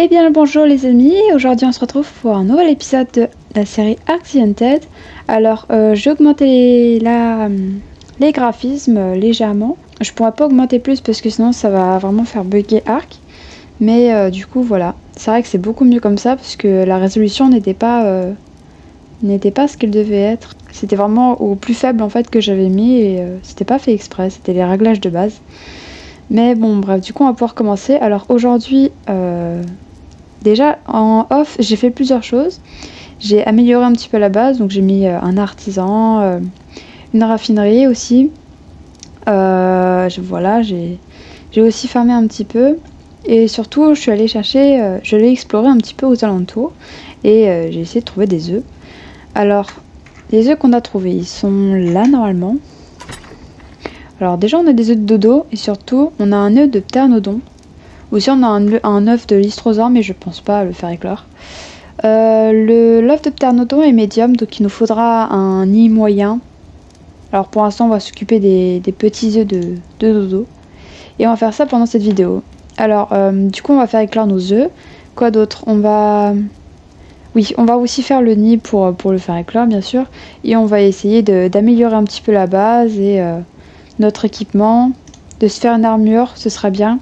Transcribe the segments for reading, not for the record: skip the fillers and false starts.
Eh bien le bonjour les amis, aujourd'hui on se retrouve pour un nouvel épisode de la série Ark the Hunted. Alors j'ai augmenté les graphismes légèrement. Je pourrais pas augmenter plus parce que sinon ça va vraiment faire bugger Ark. Mais du coup voilà, c'est vrai que c'est beaucoup mieux comme ça parce que la résolution n'était pas ce qu'elle devait être. C'était vraiment au plus faible en fait que j'avais mis et c'était pas fait exprès, c'était les réglages de base. Mais bon bref, du coup on va pouvoir commencer. Alors aujourd'hui, déjà en off j'ai fait plusieurs choses. J'ai amélioré un petit peu la base, donc j'ai mis un artisan, une raffinerie aussi. Voilà, j'ai aussi farmé un petit peu. Et surtout je suis allée chercher, je l'ai exploré un petit peu aux alentours. Et j'ai essayé de trouver des œufs. Alors, les œufs qu'on a trouvés, ils sont là normalement. Alors déjà on a des œufs de dodo et surtout on a un œuf de pternodon. Aussi on a un œuf de lystrosaure mais je pense pas le faire éclore. L'œuf de pternodon est médium donc il nous faudra un nid moyen. Alors pour l'instant on va s'occuper des petits œufs de dodo. Et on va faire ça pendant cette vidéo. Alors du coup on va faire éclore nos œufs. Quoi d'autre? On va aussi faire le nid pour le faire éclore bien sûr. Et on va essayer d'améliorer un petit peu la base et notre équipement. De se faire une armure, ce sera bien.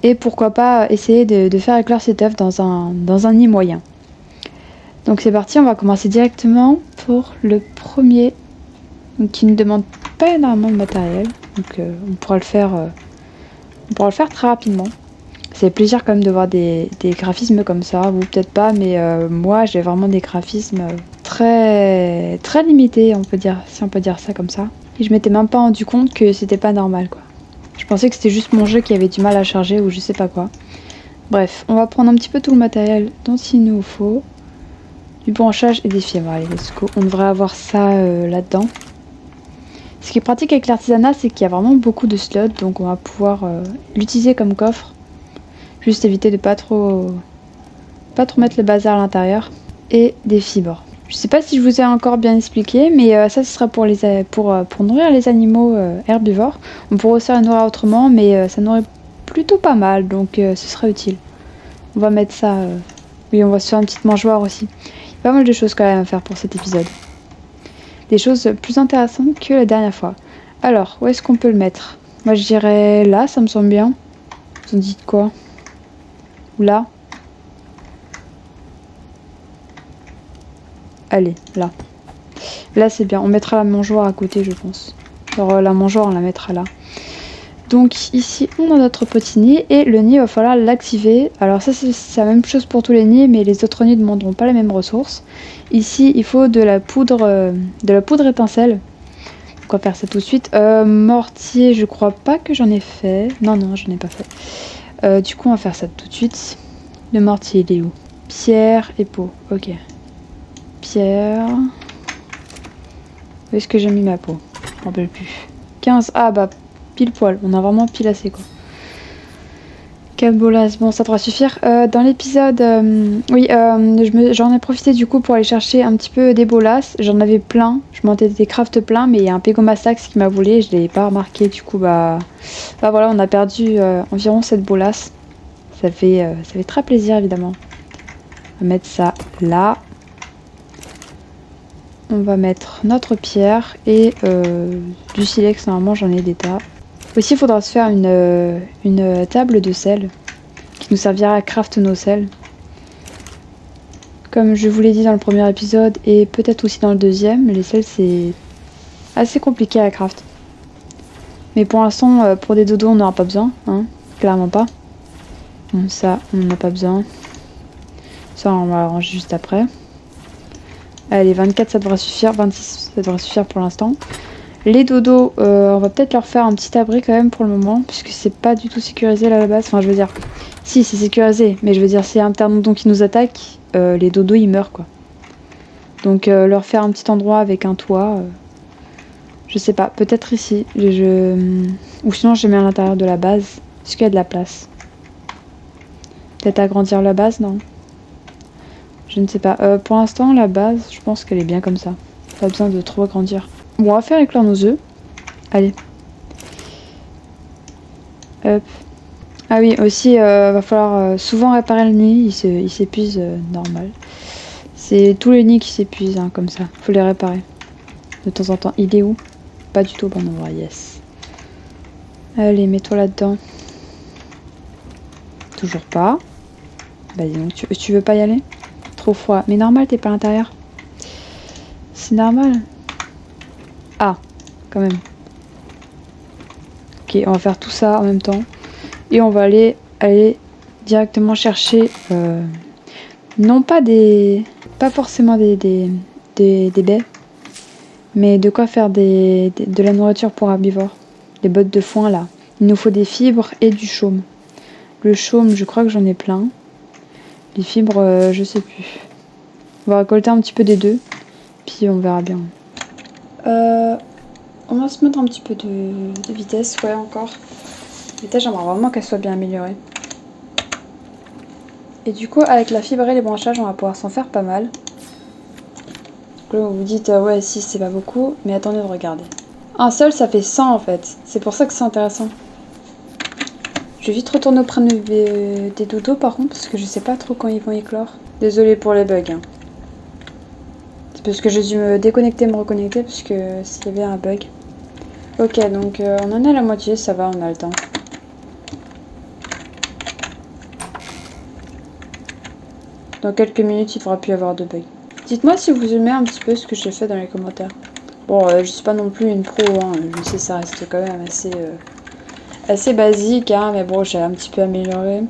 Et pourquoi pas essayer de faire éclore cet œuf dans un nid moyen. Donc c'est parti, on va commencer directement pour le premier. Donc, qui ne demande pas énormément de matériel. Donc on pourra le faire très rapidement. C'est plaisir quand même de voir des graphismes comme ça, vous peut-être pas, mais moi j'ai vraiment des graphismes très très limités, on peut dire, si on peut dire ça comme ça. Et je m'étais même pas rendu compte que c'était pas normal quoi. Je pensais que c'était juste mon jeu qui avait du mal à charger ou je sais pas quoi. Bref, on va prendre un petit peu tout le matériel dont il nous faut. Du branchage et des fibres, allez let's go. On devrait avoir ça là-dedans. Ce qui est pratique avec l'artisanat, c'est qu'il y a vraiment beaucoup de slots, donc on va pouvoir l'utiliser comme coffre. Juste éviter de pas trop mettre le bazar à l'intérieur. Et des fibres. Je sais pas si je vous ai encore bien expliqué, mais ça ce sera pour nourrir les animaux herbivores. On pourrait aussi la nourrir autrement, mais ça nourrit plutôt pas mal, donc ce sera utile. On va mettre ça... Oui, on va se faire une petite mangeoire aussi. Il y a pas mal de choses quand même à faire pour cet épisode. Des choses plus intéressantes que la dernière fois. Alors, où est-ce qu'on peut le mettre? Moi je dirais là, ça me semble bien. Vous en dites quoi? Ou là? Allez, là. Là c'est bien, on mettra la mangeoire à côté je pense. Alors la mangeoire on la mettra là. Donc ici on a notre petit nid et le nid il va falloir l'activer. Alors ça c'est la même chose pour tous les nids mais les autres nids ne demanderont pas les mêmes ressources. Ici il faut de la poudre étincelle. Donc on va faire ça tout de suite. Mortier je crois pas que j'en ai fait. Non j'en ai pas fait. Du coup on va faire ça tout de suite. Le mortier il est où? Pierre et peau, ok. Pierre. Où est-ce que j'ai mis ma peau? Je m'en rappelle plus. 15, ah bah pile poil, on a vraiment pile assez quoi. 4 bolas, bon ça devrait suffire. Dans l'épisode, j'en ai profité du coup pour aller chercher un petit peu des bolas. J'en avais plein, je m'en étais craft plein, mais il y a un Pégomasax qui m'a volé, je l'ai pas remarqué du coup bah voilà, on a perdu environ 7 bolas. Ça fait très plaisir évidemment. On va mettre ça là. On va mettre notre pierre et du silex, normalement j'en ai des tas. Aussi il faudra se faire une table de sel qui nous servira à craft nos sels. Comme je vous l'ai dit dans le premier épisode et peut-être aussi dans le deuxième, les sels c'est assez compliqué à craft. Mais pour l'instant pour des dodos on n'aura pas besoin, hein, clairement pas. Bon ça on n'en a pas besoin. Ça on va arranger juste après. Allez, 24 ça devrait suffire, 26 ça devrait suffire pour l'instant. Les dodos, on va peut-être leur faire un petit abri quand même pour le moment, puisque c'est pas du tout sécurisé là à la base. Enfin je veux dire, si c'est sécurisé, mais je veux dire si un pternodon qui nous attaque, les dodos ils meurent quoi. Donc leur faire un petit endroit avec un toit, je sais pas, peut-être ici. Ou sinon je mets à l'intérieur de la base, est-ce qu'il y a de la place? Peut-être agrandir la base, non? Je ne sais pas. Pour l'instant, la base, je pense qu'elle est bien comme ça. Pas besoin de trop agrandir. Bon, on va faire éclore nos œufs. Allez. Hop. Ah oui, aussi, va falloir souvent réparer le nid. Il s'épuise normal. C'est tous les nids qui s'épuisent, hein, comme ça. Faut les réparer de temps en temps. Il est où? Pas du tout au bon endroit, yes. Allez, mets-toi là-dedans. Toujours pas. Bah dis donc, tu veux pas y aller? Trop froid. Mais normal, t'es pas à l'intérieur. C'est normal. Ah, quand même. Ok, on va faire tout ça en même temps. Et on va aller directement chercher... non pas des... Pas forcément des baies. Mais de quoi faire de la nourriture pour herbivores. Des bottes de foin là. Il nous faut des fibres et du chaume. Le chaume, je crois que j'en ai plein. Les fibres, je sais plus. On va récolter un petit peu des deux. Puis on verra bien. On va se mettre un petit peu de vitesse, ouais, encore. Vitesse, j'aimerais vraiment qu'elle soit bien améliorée. Et du coup, avec la fibre et les branchages, on va pouvoir s'en faire pas mal. Donc là, vous vous dites, ouais, si, c'est pas beaucoup. Mais attendez de regarder. Un seul, ça fait 100 en fait. C'est pour ça que c'est intéressant. Je vais vite retourner auprès des dodos par contre, parce que je sais pas trop quand ils vont éclore. Désolée pour les bugs. Hein. C'est parce que j'ai dû me déconnecter, me reconnecter, parce que s'il y avait un bug. Ok, donc on en est à la moitié, ça va, on a le temps. Dans quelques minutes, il ne devra plus y avoir de bug. Dites-moi si vous aimez un petit peu ce que j'ai fait dans les commentaires. Bon, je suis pas non plus une pro, hein. Je sais, ça reste quand même assez basique, hein, mais bon, j'ai un petit peu amélioré.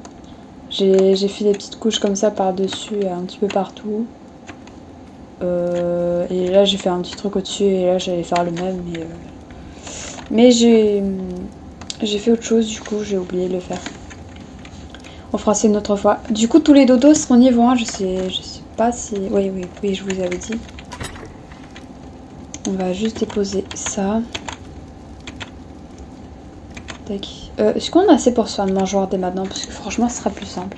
J'ai fait des petites couches comme ça par-dessus, un petit peu partout. Et là, j'ai fait un petit truc au-dessus, et là, j'allais faire le même, mais j'ai fait autre chose, du coup, j'ai oublié de le faire. On fera ça une autre fois. Du coup, tous les dodos seront niveau 1, je sais pas si... Oui, je vous avais dit. On va juste déposer ça. Tac. Est-ce qu'on a assez pour se faire une mangeoire dès maintenant? Parce que franchement, ce sera plus simple.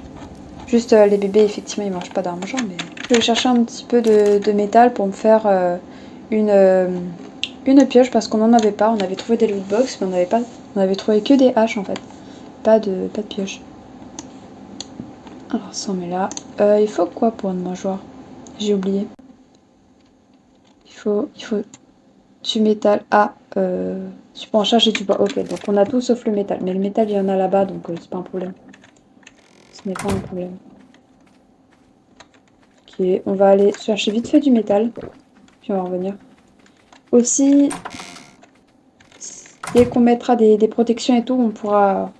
Juste les bébés, effectivement, ils mangent pas d'argent, mais... Je vais chercher un petit peu de métal pour me faire une pioche, parce qu'on en avait pas. On avait trouvé des loot box, mais on avait trouvé que des haches, en fait. Pas de pioche. Alors, ça, on met là. Il faut quoi pour une mangeoire? J'ai oublié. Il faut du métal. Ah, tu peux en chercher du bois. Ok, donc on a tout sauf le métal. Mais le métal, il y en a là-bas, donc c'est pas un problème. Ce n'est pas un problème. Ok, on va aller chercher vite fait du métal. Puis on va revenir. Aussi, dès qu'on mettra des protections et tout, on pourra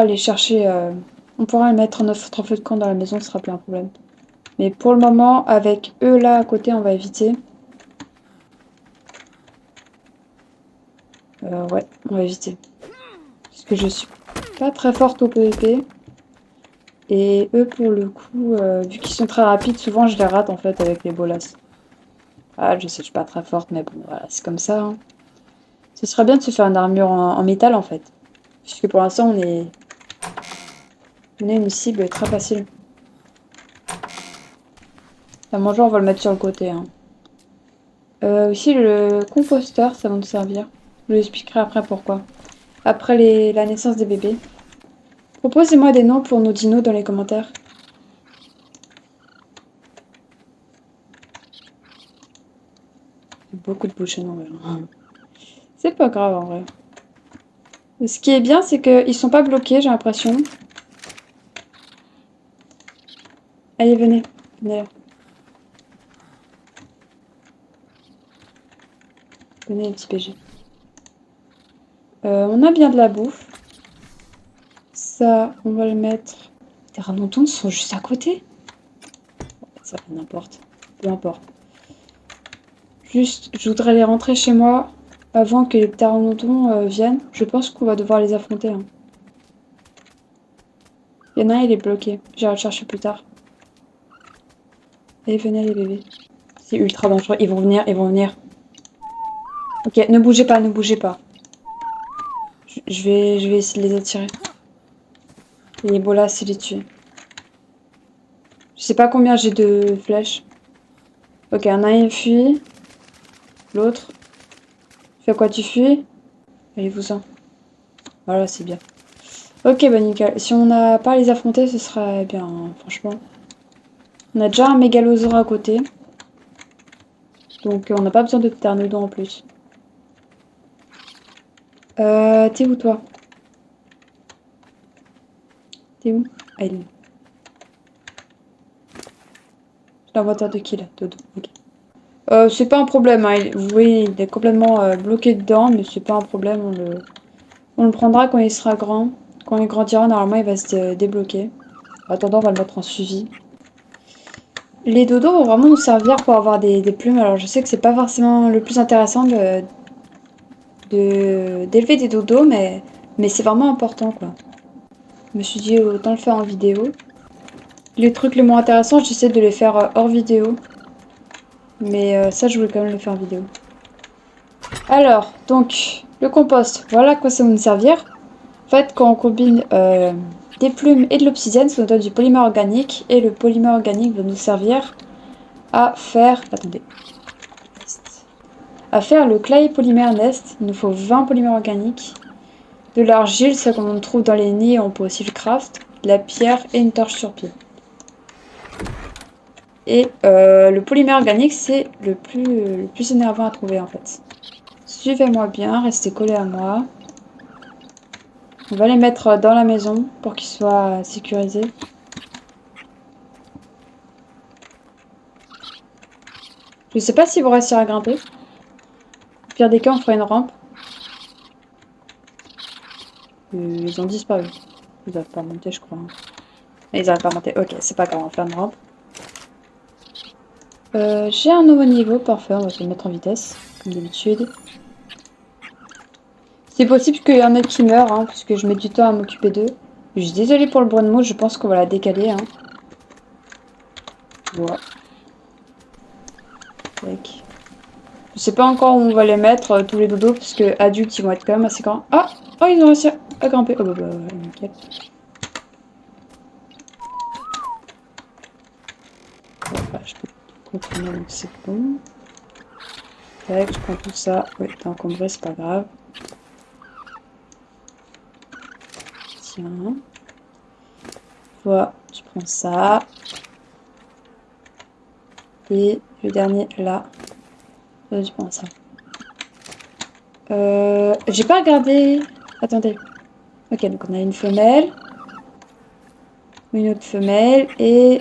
aller chercher... on pourra mettre notre feu de camp dans la maison, ce sera plus un problème. Mais pour le moment, avec eux là à côté, on va éviter. Ouais, on va éviter. Parce que je suis pas très forte au PvP. Et eux, pour le coup, vu qu'ils sont très rapides, souvent je les rate en fait avec les bolas. Ah, je sais, je suis pas très forte, mais bon, voilà, c'est comme ça. Hein. Ce serait bien de se faire une armure en métal en fait. Puisque pour l'instant, on est une cible très facile. La mangeoire, on va le mettre sur le côté. Hein. Aussi, le composteur, ça va nous servir. Je vous expliquerai après pourquoi. Après la naissance des bébés. Proposez-moi des noms pour nos dinos dans les commentaires. Beaucoup de bouchons en vrai. C'est pas grave en vrai. Ce qui est bien, c'est qu'ils sont pas bloqués, j'ai l'impression. Allez, venez. Venez là. Venez, les petits PG. On a bien de la bouffe. Ça, on va le mettre... Les ranontons sont juste à côté. Ça fait n'importe. Peu importe. Juste, je voudrais les rentrer chez moi avant que les pteranodons viennent. Je pense qu'on va devoir les affronter. Hein. Il y en a un, il est bloqué. J'irai le chercher plus tard. Allez, venez les bébés. C'est ultra dangereux. Ils vont venir, ils vont venir. Ok, ne bougez pas, ne bougez pas. Je vais essayer de les attirer. Les bolas, c'est les tuer. Je sais pas combien j'ai de flèches. Ok, un il fuit. L'autre. Fais quoi, tu fuis? Allez-vous-en. Voilà, c'est bien. Ok, bah nickel. Si on n'a pas à les affronter, ce serait bien, hein, franchement. On a déjà un mégalosaure à côté. Donc on n'a pas besoin de pteranodon en plus. T'es où toi? T'es où? Ah, il est où? L'inventaire de qui là? Dodo. Ok. C'est pas un problème, hein. Vous voyez, il est complètement bloqué dedans, mais c'est pas un problème. On le prendra quand il sera grand. Quand il grandira, normalement, il va se débloquer. En attendant, on va le mettre en suivi. Les dodos vont vraiment nous servir pour avoir des plumes. Alors, je sais que c'est pas forcément le plus intéressant d'élever des dodos, mais c'est vraiment important, quoi. Je me suis dit, autant le faire en vidéo. Les trucs les moins intéressants, j'essaie de les faire hors vidéo. Mais ça, je voulais quand même le faire en vidéo. Alors, donc, le compost, voilà à quoi ça va nous servir. En fait, quand on combine des plumes et de l'obsidienne, ça nous donne du polymère organique. Et le polymère organique va nous servir à faire... Attendez. À faire le clay polymère nest. Il nous faut 20 polymères organiques. De l'argile, ça qu'on trouve dans les nids, on peut aussi le craft. De la pierre et une torche sur pied. Et le polymère organique, c'est le plus énervant à trouver en fait. Suivez-moi bien, restez collés à moi. On va les mettre dans la maison pour qu'ils soient sécurisés. Je sais pas s'ils vont réussir à grimper. Au pire des cas, on fera une rampe. Ils ont disparu. Ils doivent pas monter, je crois. Ils n'arrivent pas à monter. Ok, c'est pas grave, on va faire une rampe. J'ai un nouveau niveau, parfait, on va se le mettre en vitesse, comme d'habitude. C'est possible qu'il y en ait qui meurent, hein, puisque je mets du temps à m'occuper d'eux. Je suis désolée pour le bruit de mouche, je pense qu'on va la décaler. Hein. Voilà. Tac. Je sais pas encore où on va les mettre, tous les dodos, parce que adultes, ils vont être quand même assez grands. Ah! Oh, ils ont réussi à grimper. Oh, bah, nickel. Voilà, je peux continuer, donc c'est bon. Tac, je prends tout ça. Oui, t'es encombré, c'est pas grave. Tiens. Voilà, je prends ça. Et le dernier, là. Je prends ça. J'ai pas regardé... Attendez. Ok, donc on a une femelle. Une autre femelle et...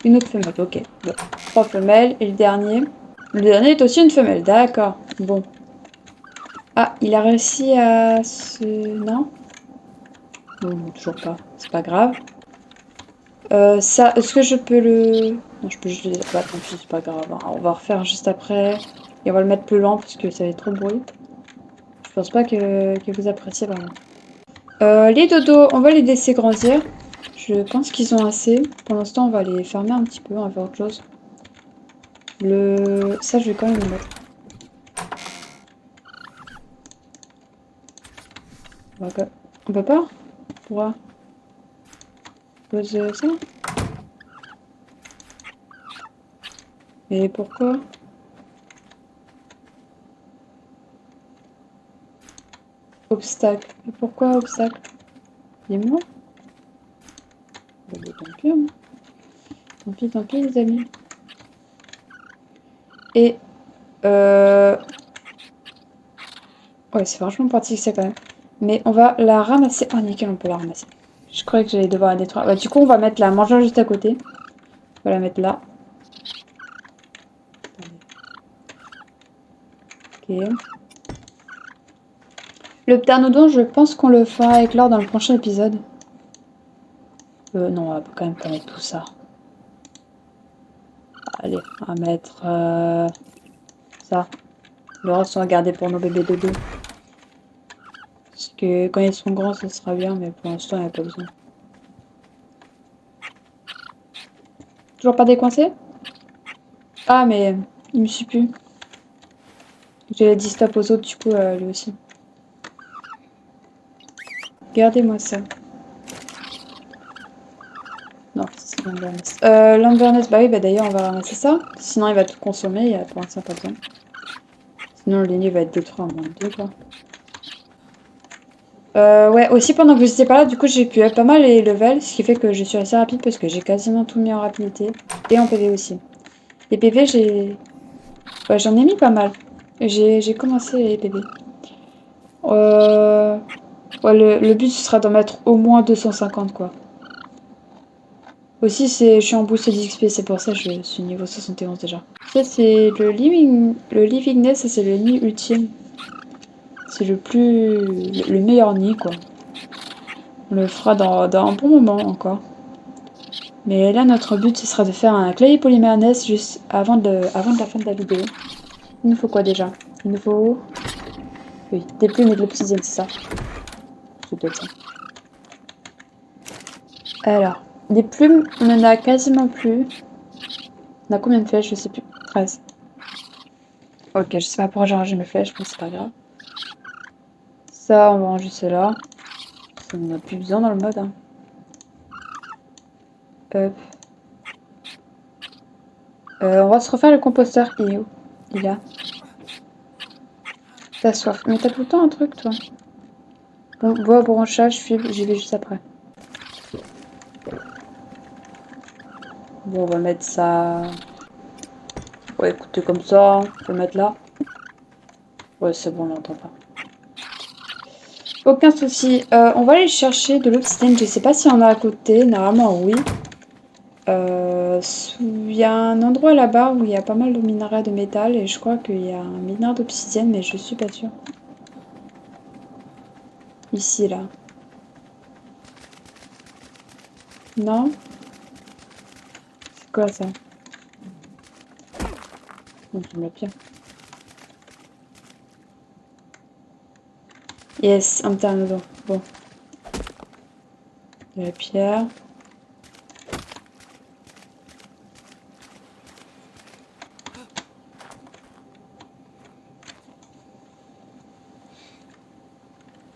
Une autre femelle, ok. Bon. 3 femelles et le dernier. Le dernier est aussi une femelle, d'accord. Bon. Ah, il a réussi à se... Non? Non, toujours pas. C'est pas grave. Ça, est-ce que je peux le... Non, je peux juste le... Bah, tant pis, c'est pas grave. Hein. On va refaire juste après. Et on va le mettre plus lent parce que ça va être trop de bruit. Je pense pas que vous appréciez vraiment. Les dodos, on va les laisser grandir. Je pense qu'ils ont assez. Pour l'instant, on va les fermer un petit peu. On va faire autre chose. Ça, je vais quand même le mettre. On peut pas? Pourquoi? Pose ça? Et pourquoi? Obstacle. Et pourquoi obstacle? Il est mort? Bah, tant pis, hein. Tant pis, les amis. Et ouais, c'est vachement pratique ça quand même. Mais on va la ramasser. Oh nickel, on peut la ramasser. Je croyais que j'allais devoir la détruire. Bah, du coup, on va mettre la mangeur juste à côté. On va la mettre là. Ok. Le pteranodon, je pense qu'on le fera éclore dans le prochain épisode. Non, on va quand même pas mettre tout ça. Allez, on va mettre ça. Le reste, on va garder pour nos bébés dodo. Parce que quand ils seront grands, ça sera bien, mais pour l'instant, il n'y a pas besoin. Toujours pas décoincé? Ah, mais il me suit plus. J'ai dit stop aux autres, du coup, lui aussi. Gardez-moi ça. Non, c'est l'Amberness. L'Amberness, bah oui, bah d'ailleurs, on va ramasser ça. Sinon, il va tout consommer, il y a pour l'instant pas besoin. Sinon, le ligné va être détruit en moins de 2, quoi. Ouais, aussi pendant que j'étais pas là, du coup j'ai pu up pas mal les levels, ce qui fait que je suis assez rapide parce que j'ai quasiment tout mis en rapidité. Et en PV aussi. Les PV, ouais, j'en ai mis pas mal. J'ai commencé les PV. Ouais, le but ce sera d'en mettre au moins 250 quoi. Aussi, je suis en boost d'XP, c'est pour ça que je suis niveau 71 déjà. Ça, c'est le Living Nest, ça c'est le nid ultime. C'est le meilleur nid, quoi. On le fera dans un bon moment encore. Mais là, notre but, ce sera de faire un clay polymère nest juste avant de la fin de la vidéo. Il nous faut quoi déjà? Il nous faut... Oui, des plumes et de l'obsidienne, c'est ça. C'est peut-être ça. Alors, des plumes, on en a quasiment plus. On a combien de flèches? Je sais plus. 13. Ok, je sais pas pourquoi j'ai rangé mes flèches, mais c'est pas grave. Ça, on va ranger cela. On n'en a plus besoin dans le mode. Hein. Hop. On va se refaire le composteur. Il est où? Il est là. T'as soif. Mais t'as tout le temps un truc, toi. Bon, bois, branchage, fibre, j'y vais juste après. Bon, on va mettre ça... Ouais, écoutez, comme ça, on va mettre là. Ouais, c'est bon, on l'entend pas. Aucun souci. On va aller chercher de l'obsidienne. Je sais pas s'il y en a à côté. Normalement, oui. Il y a un endroit là-bas où il y a pas mal de minerais de métal. Et je crois qu'il y a un mineur d'obsidienne, mais je suis pas sûre. Ici, là. Non? C'est quoi ça? On me l'a bien. Yes, un pteranodon. Bon. De la pierre.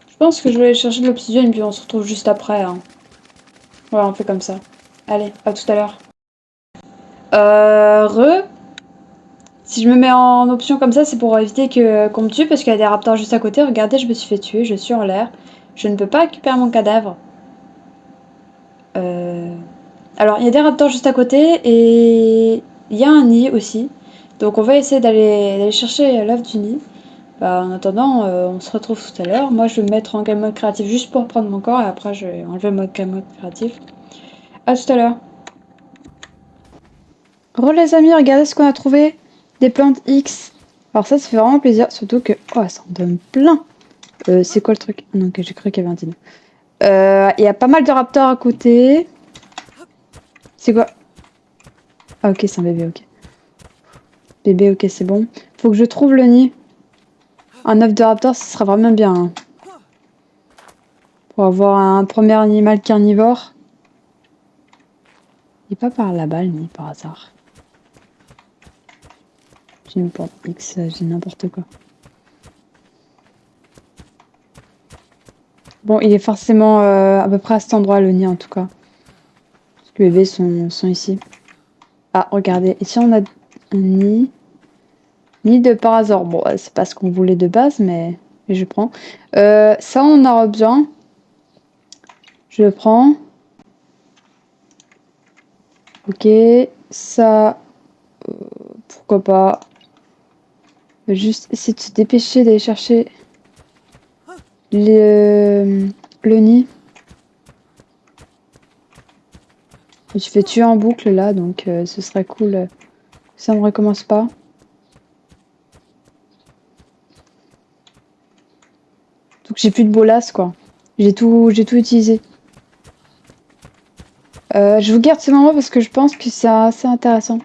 Je pense que je vais aller chercher de l'obsidienne puis on se retrouve juste après. Hein. Voilà, on fait comme ça. Allez, à tout à l'heure. Si je me mets en option comme ça, c'est pour éviter qu'on me tue parce qu'il y a des raptors juste à côté. Regardez, je me suis fait tuer, je suis en l'air. Je ne peux pas récupérer mon cadavre. Alors, il y a des raptors juste à côté et il y a un nid aussi. Donc, on va essayer d'aller chercher l'œuf du nid. Bah, en attendant, on se retrouve tout à l'heure. Moi, je vais me mettre en game mode créatif juste pour prendre mon corps et après, je vais enlever le mode game mode créatif. À tout à l'heure. Re les amis, regardez ce qu'on a trouvé. Des plantes X. Alors ça fait vraiment plaisir. Surtout que... Oh, ça en donne plein. C'est quoi le truc? Non, ok, j'ai cru qu'il y avait un dino. Il y a pas mal de raptors à côté. C'est quoi? Ah ok, c'est un bébé, ok. Bébé, ok, c'est bon. Faut que je trouve le nid. Un œuf de raptor, ce sera vraiment bien. Hein. Pour avoir un premier animal carnivore. Il est pas par là-bas le nid, par hasard. J'ai une porte X, j'ai n'importe quoi. Bon, il est forcément à peu près à cet endroit, le nid en tout cas. Parce que les bébés sont ici. Ah, regardez, ici on a un nid. Nid de parasaure. Bon, c'est pas ce qu'on voulait de base, mais je prends. Ça, on en aura besoin. Je le prends. Ok, ça, pourquoi pas. Juste essayer de se dépêcher d'aller chercher le nid. Je me suis fait tuer en boucle là, donc ce serait cool. Ça ne recommence pas. Donc j'ai plus de bolas quoi. J'ai tout utilisé. Je vous garde ce moment parce que je pense que c'est assez intéressant.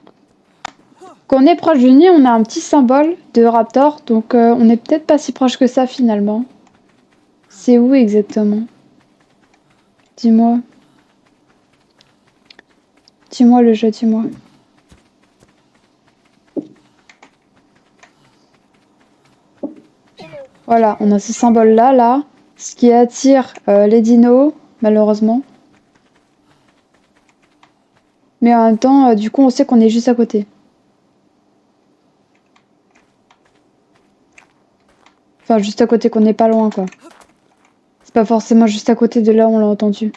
Quand on est proche du nid, on a un petit symbole de raptor, donc on n'est peut-être pas si proche que ça finalement. C'est où exactement? Dis-moi. Dis-moi le jeu, dis-moi. Voilà, on a ce symbole-là, là, ce qui attire les dinos, malheureusement. Mais en même temps, du coup, on sait qu'on est juste à côté. Enfin, juste à côté, qu'on n'est pas loin, quoi. Pas forcément juste à côté de là, on l'a entendu.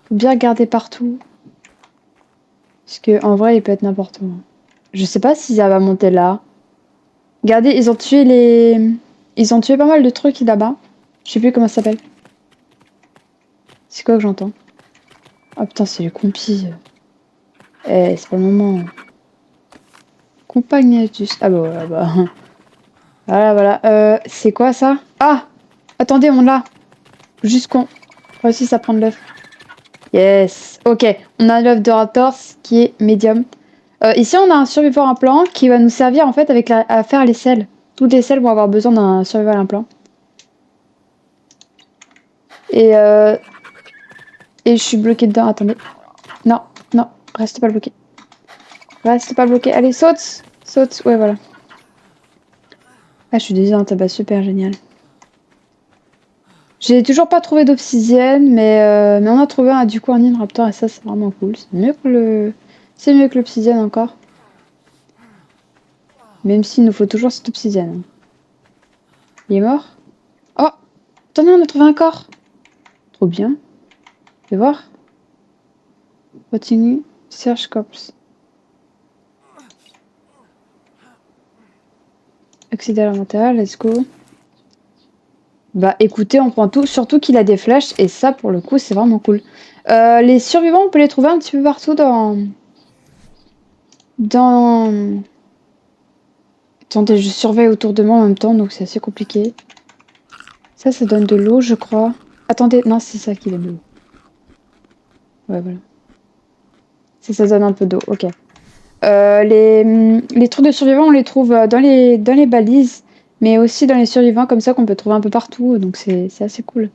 Faut bien regarder partout. Parce que en vrai, il peut être n'importe où. Je sais pas si ça va monter là. Regardez, ils ont tué les... Ils ont tué pas mal de trucs là-bas. Je sais plus comment ça s'appelle. C'est quoi que j'entends? Oh putain, c'est les compis. Eh, c'est pas le moment. Compagnatus. Ah bah voilà, bah... Voilà, voilà. C'est quoi ça? Ah! Attendez, on l'a. Juste qu'on réussisse à prendre l'œuf. Yes. Ok, on a l'œuf de Raptor qui est médium. Ici, on a un survivant implant qui va nous servir en fait avec à faire les selles. Toutes les selles vont avoir besoin d'un survivant implant. Et je suis bloquée dedans. Attendez. Non, non, reste pas bloqué. Reste pas bloqué. Allez, saute! Saute. Ouais, voilà. Ah, je suis désolée, un tabac super génial. J'ai toujours pas trouvé d'obsidienne, mais on a trouvé un du coup un Nin Raptor et ça c'est vraiment cool. C'est mieux que l'obsidienne encore. Même s'il nous faut toujours cette obsidienne. Il est mort? Oh! Attendez, on a trouvé un corps! Trop bien. Fais voir. Continue. Search corpse. Accéder à l'inventaire, let's go. Bah écoutez, on prend tout, surtout qu'il a des flèches, et ça pour le coup c'est vraiment cool. Les survivants, on peut les trouver un petit peu partout dans... Attendez, je surveille autour de moi en même temps, donc c'est assez compliqué. Ça donne de l'eau, je crois. Attendez, non, c'est ça qui donne de l'eau. Ouais, voilà. Ça donne un peu d'eau, ok. Les trucs de survivants, on les trouve dans les balises, mais aussi dans les survivants comme ça qu'on peut trouver un peu partout, donc c'est assez cool.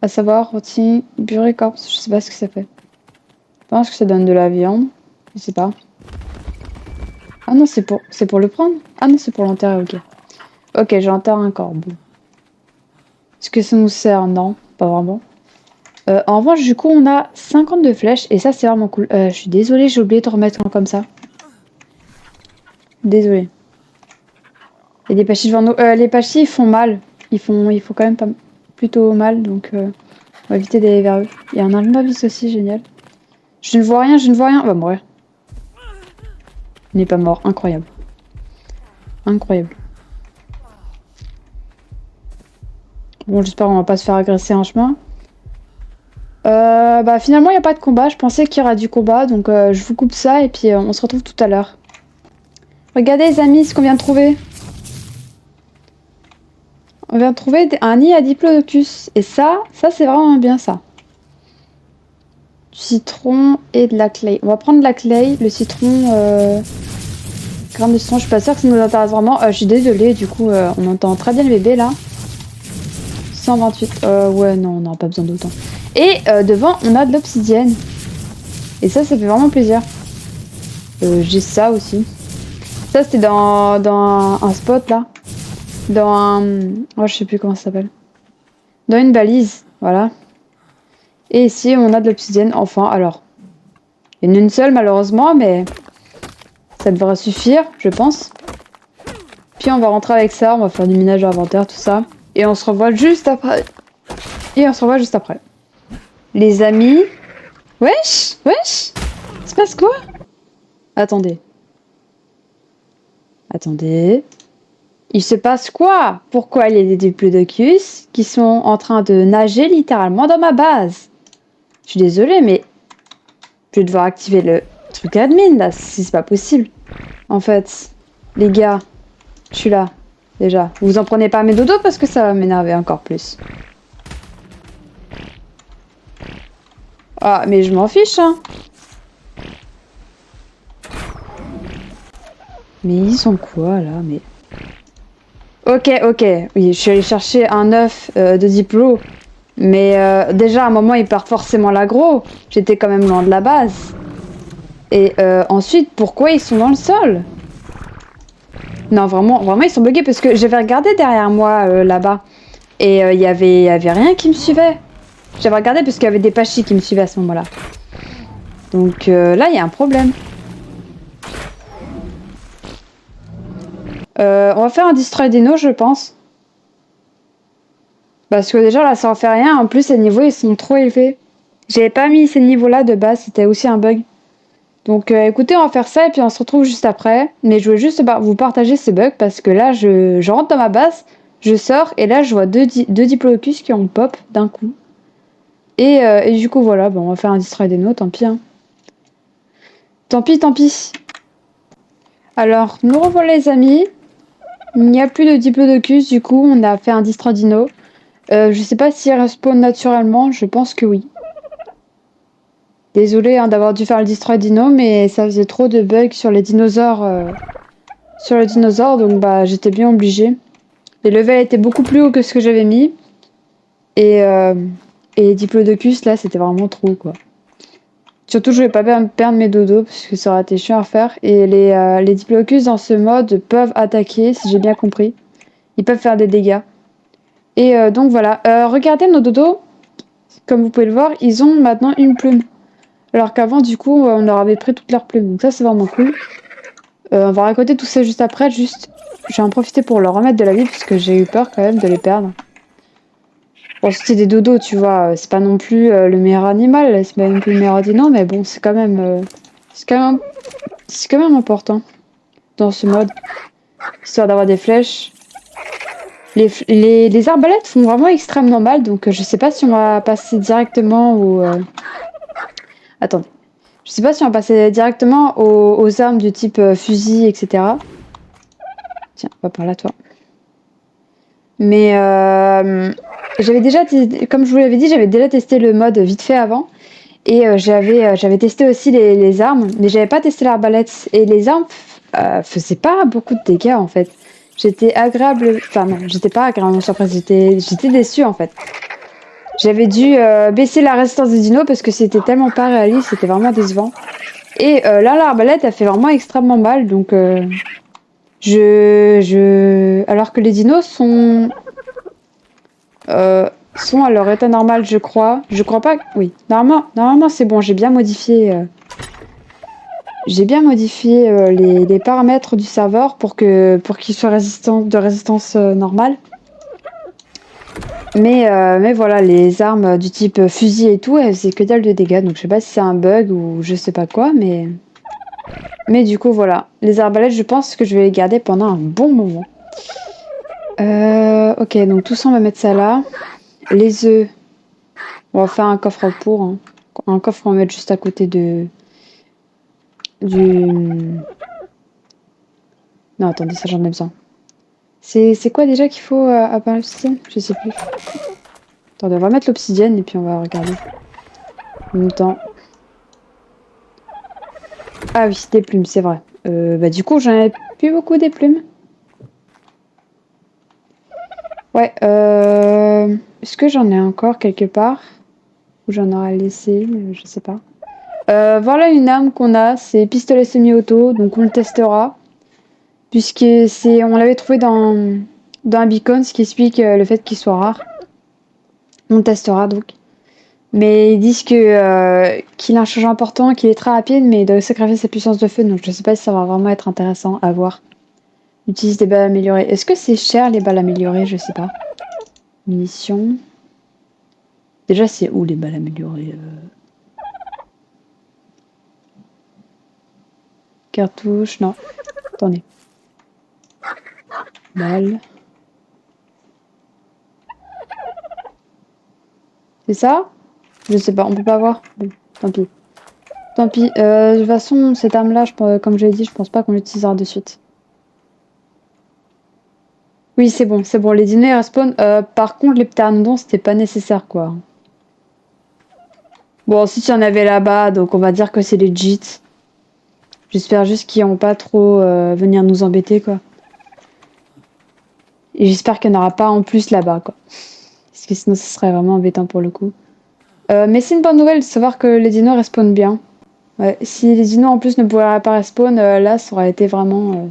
À savoir, rôti, burécorps, je sais pas ce que ça fait. Je pense que ça donne de la viande, je sais pas. Ah non, c'est pour le prendre? Ah non, c'est pour l'enterrer, ok. Ok, j'enterre un corps, bon. Est-ce que ça nous sert? Non, pas vraiment. En revanche, du coup, on a 52 flèches, et ça, c'est vraiment cool. Je suis désolée, j'ai oublié de remettre un comme ça. Désolée. Il y a des pachis devant nous. Les pachis, ils font mal. Ils font quand même pas plutôt mal, donc on va éviter d'aller vers eux. Il y a un almavis aussi, génial. Je ne vois rien, je ne vois rien. On va mourir. Il n'est pas mort, incroyable. Incroyable. Bon, j'espère qu'on va pas se faire agresser en chemin. Bah finalement, il n'y a pas de combat. Je pensais qu'il y aura du combat, donc je vous coupe ça et puis on se retrouve tout à l'heure. Regardez les amis, ce qu'on vient de trouver. On vient de trouver un nid à Diplodocus. Et ça c'est vraiment bien ça. Du citron et de la clay. On va prendre de la clay, le citron, grain de citron. Je suis pas sûre que ça nous intéresse vraiment. Je suis désolée, du coup, on entend très bien le bébé là. 128. Ouais, non, on n'aura pas besoin d'autant. Et devant, on a de l'obsidienne. Et ça fait vraiment plaisir. J'ai ça aussi. Ça, c'était dans un spot là. Dans un... Oh, je sais plus comment ça s'appelle. Dans une balise, voilà. Et ici, on a de l'obsidienne, enfin, alors. Il y en a une seule, malheureusement, mais... ça devrait suffire, je pense. Puis on va rentrer avec ça, on va faire du minage d'inventaire, tout ça. Et on se revoit juste après. Les amis... Wesh, wesh. Il se passe quoi? Attendez. Il se passe quoi? Pourquoi il y a des diplodocus qui sont en train de nager littéralement dans ma base? Je suis désolée, mais je vais devoir activer le truc admin là, si c'est pas possible. En fait, les gars, je suis là, déjà. Vous en prenez pas à mes dodos parce que ça va m'énerver encore plus. Ah, mais je m'en fiche, hein. Mais ils sont quoi là? Mais... Ok. Oui, je suis allée chercher un œuf de Diplo. Mais déjà, à un moment, ils partent forcément l'aggro. J'étais quand même loin de la base. Et ensuite, pourquoi ils sont dans le sol? Non, vraiment, ils sont buggés parce que j'avais regardé derrière moi là-bas. Et il y avait rien qui me suivait. J'avais regardé parce qu'il y avait des pachis qui me suivaient à ce moment-là. Donc là, il y a un problème. On va faire un destroy dino, je pense. Parce que déjà, là, ça en fait rien. En plus, ces niveaux, ils sont trop élevés. J'avais pas mis ces niveaux-là de base. C'était aussi un bug. Donc, écoutez, on va faire ça et puis on se retrouve juste après. Mais je voulais juste vous partager ces bugs parce que là, je rentre dans ma base, je sors et là, je vois deux diplodocus qui ont pop d'un coup. Et du coup, voilà, bon, on va faire un destroy dino, tant pis. Hein. Tant pis, tant pis. Alors, nous revoilà les amis. Il n'y a plus de diplodocus, du coup, on a fait un destroy dino. Je sais pas si elle respawn naturellement, je pense que oui. Désolée hein, d'avoir dû faire le destroy dino, mais ça faisait trop de bugs sur les dinosaures. Donc bah j'étais bien obligée. Les levels étaient beaucoup plus hauts que ce que j'avais mis. Et les diplodocus, là, c'était vraiment trop, quoi. Surtout, je voulais pas perdre mes dodos, parce que ça aurait été chiant à faire. Et les diplodocus dans ce mode peuvent attaquer, si j'ai bien compris. Ils peuvent faire des dégâts. Et donc voilà. Regardez nos dodos. Comme vous pouvez le voir, ils ont maintenant une plume. Alors qu'avant, du coup, on leur avait pris toutes leurs plumes. Donc ça, c'est vraiment cool. On va récolter tout ça juste après. Je vais en profiter pour leur remettre de la vie, parce que j'ai eu peur quand même de les perdre. Bon, c'était des dodos, tu vois. C'est pas non plus le meilleur animal. C'est pas non plus le meilleur dino, mais bon, c'est quand même... c'est quand même important dans ce mode. Histoire d'avoir des flèches. Les arbalètes font vraiment extrêmement mal, donc je sais pas si on va passer directement au... Attendez. Je sais pas si on va passer directement aux armes du type fusil, etc. Tiens, va par là, toi. Mais j'avais déjà, comme je vous l'avais dit, j'avais déjà testé le mode vite fait avant. Et j'avais testé aussi les armes, mais j'avais pas testé l'arbalète. Et les armes faisaient pas beaucoup de dégâts en fait. J'étais agréable... Enfin non, j'étais pas agréablement surprise, j'étais déçue en fait. J'avais dû baisser la résistance des dinos parce que c'était tellement pas réaliste, c'était vraiment décevant. Et là, l'arbalète, a fait vraiment extrêmement mal, donc alors que les dinos sont à leur état normal, je crois. Je crois pas... Oui, normalement c'est bon, j'ai bien modifié... les paramètres du serveur pour qu'il soit de résistance normale. Mais voilà, les armes du type fusil et tout, elles faisaient que dalle de dégâts. Donc je sais pas si c'est un bug ou je sais pas quoi, mais du coup voilà. Les arbalètes, je pense que je vais les garder pendant un bon moment. Ok, donc tout ça on va mettre ça là. Les œufs, on va faire un coffre pour. Hein. Un coffre on va mettre juste à côté du... Non, attendez, ça j'en ai besoin. C'est quoi déjà qu'il faut à part l'obsidienne? Je sais plus. Attendez, on va mettre l'obsidienne et puis on va regarder. En même temps. Ah oui, des plumes, c'est vrai. Bah du coup, j'en ai plus beaucoup des plumes. Ouais, est-ce que j'en ai encore quelque part? Ou j'en aurais laissé, je sais pas. Voilà une arme qu'on a, c'est pistolet semi-auto, donc on le testera. Puisque on l'avait trouvé dans un beacon, ce qui explique le fait qu'il soit rare. On testera donc. Mais ils disent qu'il a un changement important, qu'il est très rapide, mais il doit sacrifier sa puissance de feu, donc je sais pas si ça va vraiment être intéressant à voir. Utilise des balles améliorées. Est-ce que c'est cher les balles améliorées? Je sais pas. Munitions. Déjà, c'est où les balles améliorées? Cartouche, non. Attendez. Balles. C'est ça? Je sais pas, on peut pas voir. Bon, tant pis. Tant pis. De toute façon, cette arme-là, comme je l'ai dit, je pense pas qu'on l'utilisera de suite. Oui, c'est bon, les dîners respawn. Par contre, les pteranodons, c'était pas nécessaire, quoi. Bon, ensuite, il y en avait là-bas, donc on va dire que c'est legit. J'espère juste qu'ils vont pas trop venir nous embêter, quoi. Et j'espère qu'il n'y en aura pas en plus là-bas, quoi. Parce que sinon, ce serait vraiment embêtant pour le coup. Mais c'est une bonne nouvelle de savoir que les dinos respawnent bien. Ouais, si les dinos en plus ne pouvaient pas respawn, là, ça aurait été vraiment...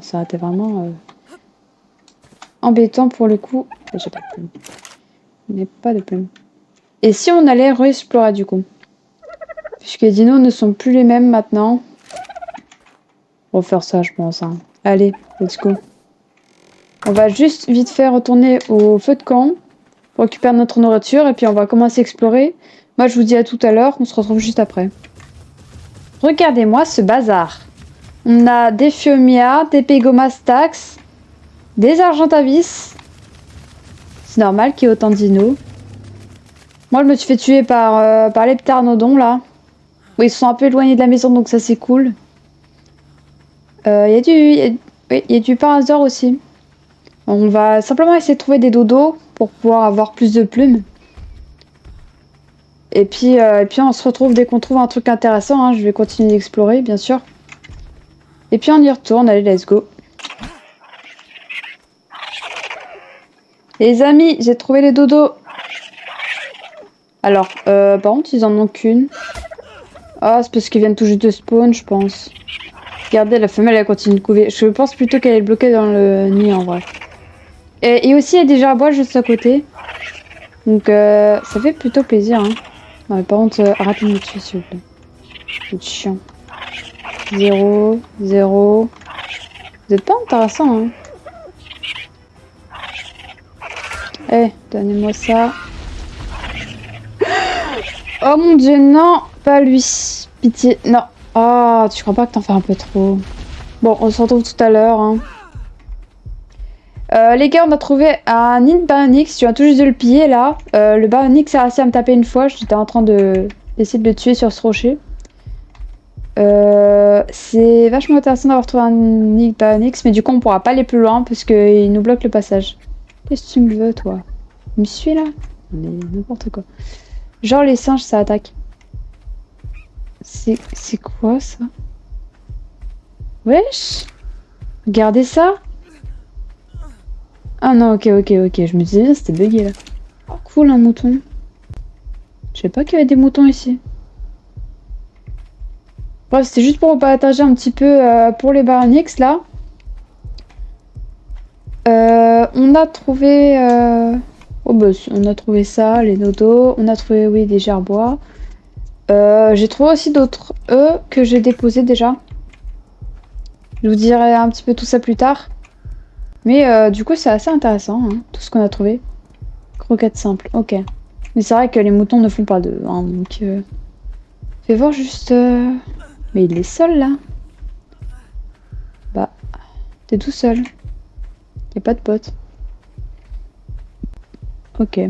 embêtant pour le coup. J'ai pas de plume. Il n'y a pas de plume. Et si on allait re-explorer du coup? Puisque les dinos ne sont plus les mêmes maintenant. On va faire ça, je pense. Hein. Allez, let's go. On va juste vite fait retourner au feu de camp pour récupérer notre nourriture et puis on va commencer à explorer. Moi je vous dis à tout à l'heure, on se retrouve juste après. Regardez-moi ce bazar. On a des Phiomia, des Pégomastax, des Argentavis. C'est normal qu'il y ait autant de dinos. Moi je me suis fait tuer par les pteranodons là. Oui, ils sont un peu éloignés de la maison donc ça c'est cool. Il y a du parasaure aussi. On va simplement essayer de trouver des dodos pour pouvoir avoir plus de plumes. Et puis on se retrouve dès qu'on trouve un truc intéressant. Hein. Je vais continuer d'explorer, bien sûr. Et puis on y retourne. Allez, let's go. Les amis, j'ai trouvé les dodos. Alors, par contre, ils en ont qu'une. Ah, c'est parce qu'ils viennent tout juste de spawn, je pense. Regardez, la femelle, elle continue de couver. Je pense plutôt qu'elle est bloquée dans le nid, en vrai. Et aussi, il y a des gerbois juste à côté. Donc, ça fait plutôt plaisir. Hein. Non, mais par contre, arrêtez de me tuer, s'il vous plaît. C'est chiant. 0, 0. Vous êtes pas intéressant, hein. Eh, donnez-moi ça. Oh mon dieu, non, pas lui. Pitié, non. Oh, tu crois pas que t'en fais un peu trop? Bon, on se retrouve tout à l'heure. Hein. Les gars, on a trouvé un nid de Baronix. Tu viens tout juste de le piller là. Le Baronix a réussi à me taper une fois. J'étais en train d'essayer de le tuer sur ce rocher. C'est vachement intéressant d'avoir trouvé un nid de Baronix. Mais du coup, on pourra pas aller plus loin parce qu'il nous bloque le passage. Qu'est-ce que tu me veux, toi? Tu me suis là? Mais n'importe quoi. Genre, les singes, ça attaque. C'est quoi ça? Wesh! Regardez ça! Ah non, ok. Je me disais bien, c'était bugué là. Oh, cool, un mouton. Je sais pas qu'il y avait des moutons ici. Bref, c'était juste pour partager un petit peu pour les Baronix là. On a trouvé... Oh bah, on a trouvé ça, les nodos. On a trouvé, oui, des gerbois. J'ai trouvé aussi d'autres œufs que j'ai déposés déjà. Je vous dirai un petit peu tout ça plus tard. Mais du coup, c'est assez intéressant, hein, tout ce qu'on a trouvé. Croquettes simples, ok. Mais c'est vrai que les moutons ne font pas d'œufs, hein, donc... Fais voir juste... Mais il est seul, là. Bah, t'es tout seul. Y'a pas de pote. Ok.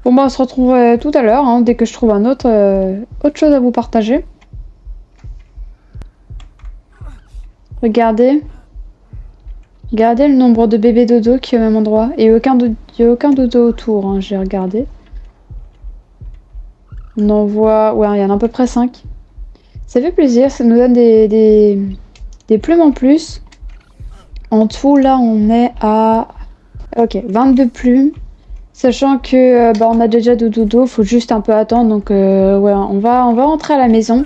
Bon, bah, on se retrouve tout à l'heure, hein, dès que je trouve autre chose à vous partager. Regardez. Regardez le nombre de bébés dodo qui est au même endroit. Et il n'y a aucun dodo autour, hein, j'ai regardé. On en voit... Ouais, il y en a à peu près 5. Ça fait plaisir, ça nous donne des plumes en plus. En tout, là, on est à... Ok, 22 plumes. Sachant que bah, on a déjà de dodo, faut juste un peu attendre. Donc, ouais, on va rentrer à la maison.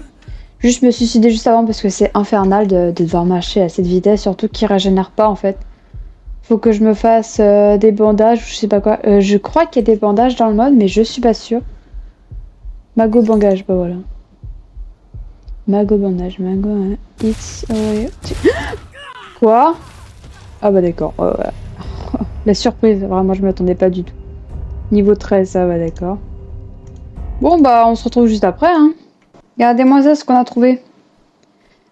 Juste, je me suis suicidée juste avant parce que c'est infernal de devoir marcher à cette vitesse, surtout qu'il régénère pas en fait. Faut que je me fasse des bandages ou je sais pas quoi. Je crois qu'il y a des bandages dans le mode, mais je suis pas sûre. Mago bandage, bah voilà. Mago bandage, mago, hein. It's Quoi? Ah bah d'accord, ouais. La surprise, vraiment je m'attendais pas du tout. Niveau 13, ça va d'accord. Bon bah on se retrouve juste après, hein. Regardez-moi ça, ce qu'on a trouvé.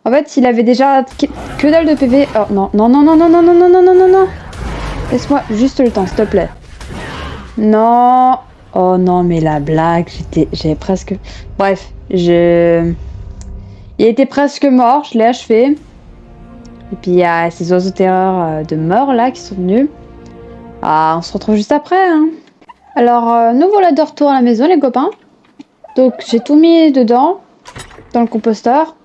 En fait, il avait déjà que dalle de PV. Oh non. Laisse-moi juste le temps, s'il te plaît. Non. Oh non, mais la blague, j'avais presque... Bref, il était presque mort, je l'ai achevé. Et puis il y a ces oiseaux terreurs de mort là qui sont venus. Ah, on se retrouve juste après, hein. Alors, nous voilà de retour à la maison, les copains. Donc, j'ai tout mis dedans, dans le composteur.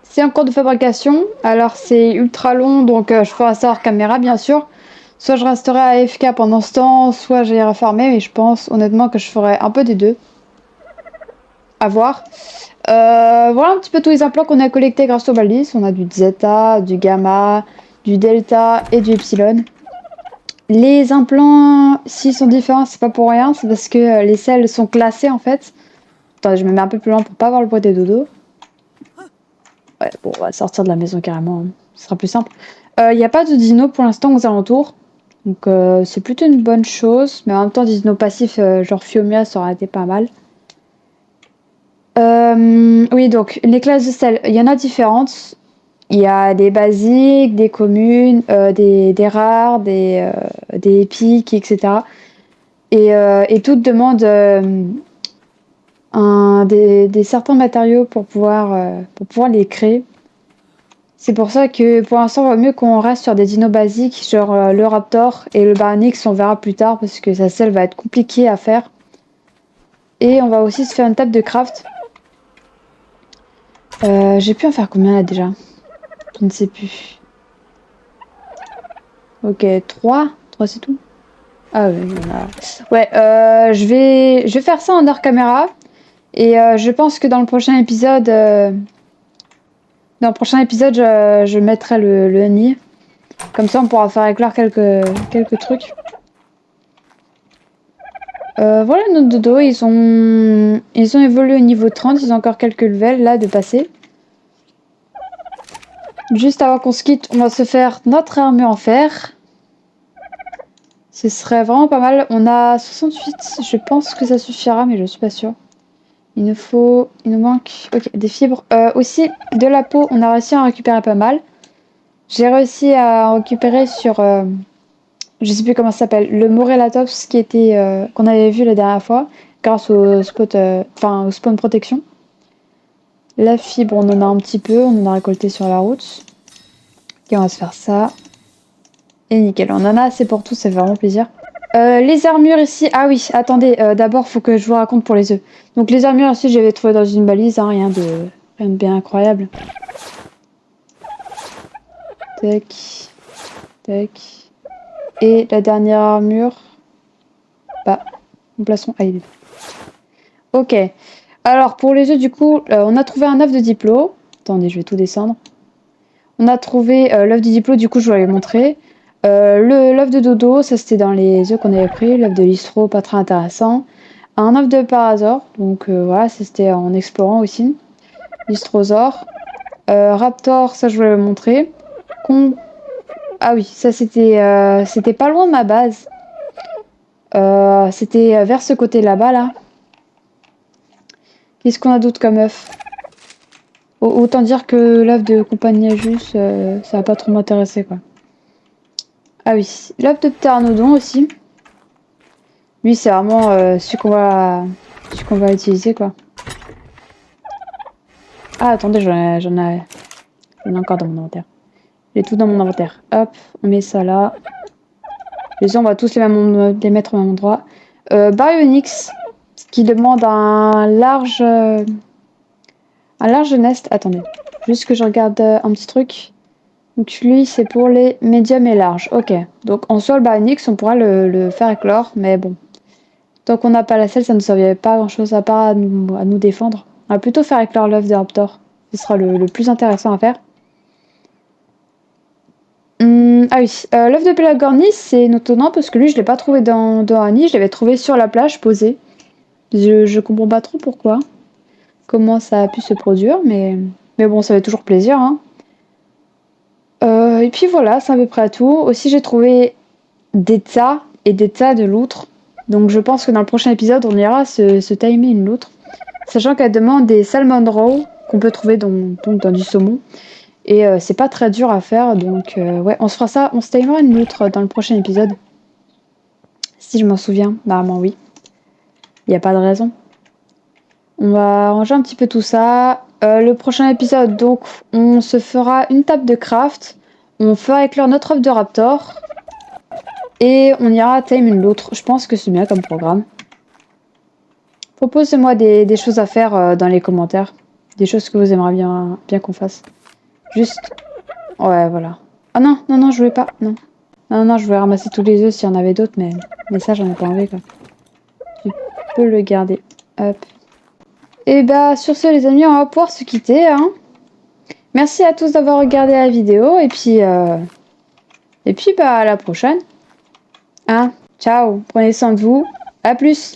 C'est en cours de fabrication. Alors, c'est ultra long, donc je ferai ça hors caméra, bien sûr. Soit je resterai à AFK pendant ce temps, soit j'irai farmer, mais je pense honnêtement que je ferai un peu des deux. À voir. Voilà un petit peu tous les implants qu'on a collectés grâce au Valdis. On a du Zeta, du Gamma, du Delta et du Epsilon. Les implants, s'ils sont différents, c'est pas pour rien, c'est parce que les selles sont classées en fait. Attendez, je me mets un peu plus loin pour pas avoir le bruit des dodos. Ouais, bon, on va sortir de la maison carrément, hein. Ce sera plus simple. Il n'y a pas de dino pour l'instant aux alentours. Donc c'est plutôt une bonne chose. Mais en même temps, des dinos passifs genre Phiomia, ça aurait été pas mal. Oui, donc les classes de sel, il y en a différentes. Il y a des basiques, des communes, des rares, des épiques, etc. Et toutes demandent des certains matériaux pour pouvoir les créer. C'est pour ça que pour l'instant, il vaut mieux qu'on reste sur des dinos basiques, genre le Raptor et le Baronix, on verra plus tard parce que sa selle va être compliquée à faire. Et on va aussi se faire une table de craft. J'ai pu en faire combien là déjà? Je ne sais plus. Ok, 3. 3 c'est tout? Ah oui, ouais, je vais faire ça en hors caméra. Et je pense que dans le prochain épisode, je mettrai le nid. Comme ça, on pourra faire éclore quelques trucs. Voilà nos dodos, ils ont évolué au niveau 30, ils ont encore quelques levels là de passer. Juste avant qu'on se quitte, on va se faire notre armure en fer. Ce serait vraiment pas mal. On a 68, je pense que ça suffira, mais je suis pas sûre. Il nous manque des fibres. Aussi, de la peau, on a réussi à en récupérer pas mal. J'ai réussi à en récupérer sur, je sais plus comment ça s'appelle, le Morellatops qui était, qu'on avait vu la dernière fois, grâce au spot, au spawn protection. La fibre, on en a un petit peu, on en a récolté sur la route. Et on va se faire ça. Et nickel, on en a assez pour tout, ça fait vraiment plaisir. Les armures ici, ah oui, attendez, d'abord faut que je vous raconte pour les œufs. Donc les armures ici, je les ai trouvées dans une balise, hein, rien de bien incroyable. Tac, tac. Et la dernière armure, bah, remplaçons. Ah, il est... Ok. Alors pour les œufs, du coup, on a trouvé un œuf de diplo. Attendez, je vais tout descendre. On a trouvé l'œuf de diplo, du coup, je vous l'avais montré. L'œuf de dodo, ça c'était dans les œufs qu'on avait pris. L'œuf de listro, pas très intéressant. Un œuf de parasaure, donc voilà, c'était en explorant aussi. Listrosaure. Raptor, ça je vous l'avais montré. Ah oui, ça c'était pas loin de ma base. C'était vers ce côté là-bas, là. Qu'est-ce qu'on a d'autre comme œuf? Autant dire que l'œuf de compagnie Ajus, ça va pas trop m'intéresser, quoi. Ah oui, l'œuf de pteranodon aussi. Lui, c'est vraiment celui qu'on va utiliser, quoi. Ah, attendez, j'en ai encore dans mon inventaire. J'ai tout dans mon inventaire. Hop, on met ça là. Les œufs, on va tous les mettre au même endroit. Baryonyx, qui demande un large nest. Attendez, juste que je regarde un petit truc. Donc lui, c'est pour les médiums et larges. Ok, donc en soi, le Baryonyx, on pourra le faire éclore, mais bon. Tant qu'on n'a pas la selle, ça ne servirait pas à grand chose à part à nous défendre. On va plutôt faire éclore l'œuf de Raptor. Ce sera le plus intéressant à faire. Ah oui, l'œuf de Pelagornis, c'est étonnant parce que lui, je l'ai pas trouvé dans un nid, je l'avais trouvé sur la plage, posé. Je comprends pas trop pourquoi. Comment ça a pu se produire, mais bon, ça fait toujours plaisir, hein. Et puis voilà, c'est à peu près tout. Aussi, j'ai trouvé des tas et des tas de loutres. Donc je pense que dans le prochain épisode, on ira se timer une loutre. Sachant qu'elle demande des salmon raw qu'on peut trouver donc dans du saumon. Et c'est pas très dur à faire, donc ouais, on se fera ça, on se timera une loutre dans le prochain épisode. Si je m'en souviens, normalement oui. Il n'y a pas de raison. On va ranger un petit peu tout ça. Le prochain épisode, donc, on se fera une table de craft. On fera éclore notre œuf de Raptor. Et on ira tame une loutre. Je pense que c'est bien comme programme. Proposez-moi des choses à faire dans les commentaires. Des choses que vous aimeriez bien qu'on fasse. Juste... Ouais, voilà. Ah non, non, non, je voulais pas. Non. Non, non, je voulais ramasser tous les œufs s'il y en avait d'autres, mais ça, j'en ai pas envie, quoi. Tu peux le garder. Hop. Et bah, sur ce, les amis, on va pouvoir se quitter, hein. Merci à tous d'avoir regardé la vidéo, et puis bah, à la prochaine. Hein, ciao, prenez soin de vous. À plus.